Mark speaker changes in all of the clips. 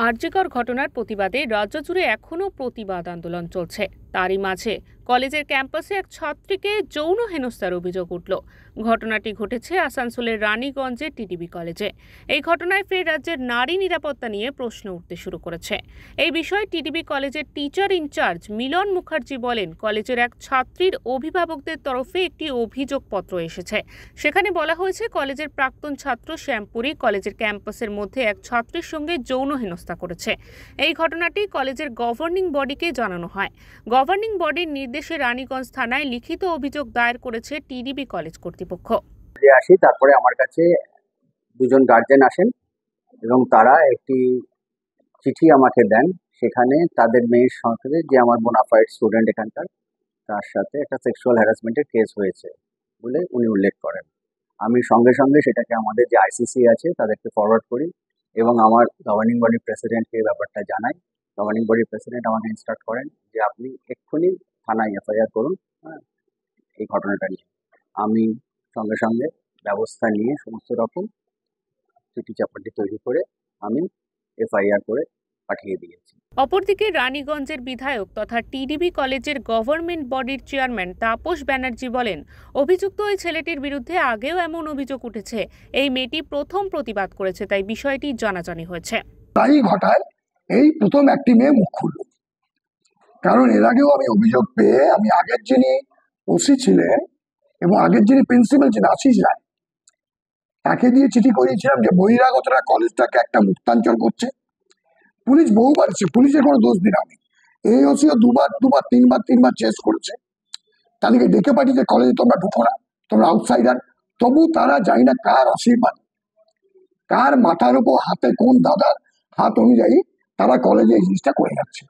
Speaker 1: আরজিকর ঘটনার প্রতিবাদে রাজ্য জুড়ে এখনও প্রতিবাদ আন্দোলন চলছে। তারই মাঝে কলেজের ক্যাম্পাসে এক ছাত্রীকে যৌন হেনস্থার অভিযোগ উঠল। ঘটনাটি ঘটেছে আসানসোলের রানীগঞ্জের টিটিবি কলেজে। এই ঘটনায় ফের রাজ্যের নারী নিরাপত্তা নিয়ে প্রশ্ন উঠতে শুরু করেছে। এই বিষয়ে টিটিবি কলেজের টিচার ইনচার্জ মিলন মুখার্জি বলেন, কলেজের এক ছাত্রীর অভিভাবকদের তরফে একটি অভিযোগপত্র এসেছে। সেখানে বলা হয়েছে, কলেজের প্রাক্তন ছাত্র শ্যামপুরী কলেজের ক্যাম্পাসের মধ্যে এক ছাত্রীর সঙ্গে যৌন হেনস্থা করেছে। এই ঘটনাটি কলেজের গভর্নিং বডিকে জানানো হয়। গভর্নিং বডির নির্দেশে রানীগঞ্জ থানায় লিখিত অভিযোগ দায়ের করেছে টিটিবি কলেজ কর্তৃপক্ষ।
Speaker 2: আসি, তারপরে আমার কাছে দুজন গার্জেন আসেন এবং তারা একটি চিঠি আমাকে দেন। সেখানে তাদের মেয়ের সঙ্গে, যে আমার বোনাফাইড স্টুডেন্ট এখানকার, তার সাথে একটা সেক্সুয়াল হ্যারাসমেন্টের কেস হয়েছে বলে উনি উল্লেখ করেন। আমি সঙ্গে সঙ্গে সেটাকে আমাদের যে আইসিসি আছে তাদেরকে ফরওয়ার্ড করি এবং আমার গভর্নিং বডির প্রেসিডেন্টকে ব্যাপারটা জানাই। গভর্নিং বডির প্রেসিডেন্ট আমাকে ইনস্ট্রাক্ট করেন যে আপনি এক্ষুনি থানায় এফআইআর করুন এই ঘটনাটা নিয়ে। আমি সঙ্গে সঙ্গে ব্যবস্থা নিয়ে সমস্ত রকম চিঠি চাপাটি তৈরি করে আমি এফআইআর করে পাঠিয়ে দিয়েছি।
Speaker 1: অপরদিকে রানীগঞ্জের বিধায়ক তথা টিটিবি কলেজের গভর্নমেন্ট বডির চেয়ারম্যান তাপস ব্যানার্জি বলেন, অভিযুক্ত ওই ছেলেটির বিরুদ্ধে আগেও এমন অভিযোগ উঠেছে। এই মেয়েটি প্রথম প্রতিবাদ করেছে, তাই বিষয়টি জানাজানি হয়েছে।
Speaker 3: তাই ঘটায় এই প্রথম একটি মেয়ে মুখ খুলল। কারণ এর আগেও আমি অভিযোগ পেয়ে আমি আগের যিনি ওসি ছিলেন এবং আগের যিনি প্রিন্সিপাল ছিলেন আশিস রায়, তাকে দিয়ে চিঠি করিয়েছিলাম যে বহিরাগতরা কলেজটাকে একটা মুক্তাঞ্চল করছে। পুলিশ বহুবার এসেছে, পুলিশের কোনো দোষ দিন আমি। এই ওসিও দুবার তিনবার চেস করেছে। তাদেরকে ডেকে পাঠিয়েছে কলেজে তোমরা ঢুকো না, তোমরা আউটসাইডার। তবু তারা জানি না কার আশীর্বাদ, কার মাথার উপর হাতে কোন দাদার হাত অনুযায়ী তারা কলেজে এই জিনিসটা করে যাচ্ছে।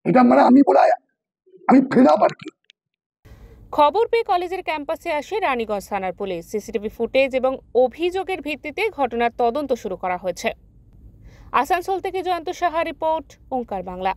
Speaker 3: এটা মানে আমি ফেরাব আর কি।
Speaker 1: খবর পেয়ে কলেজের ক্যাম্পাসে আসে রানীগঞ্জ থানার পুলিশ। সিসিটিভি ফুটেজ এবং অভিযোগের ভিত্তিতে ঘটনার তদন্ত শুরু করা হয়েছে। আসানসোল থেকে জয়ন্ত সাহা রিপোর্ট, ওঙ্কার বাংলা।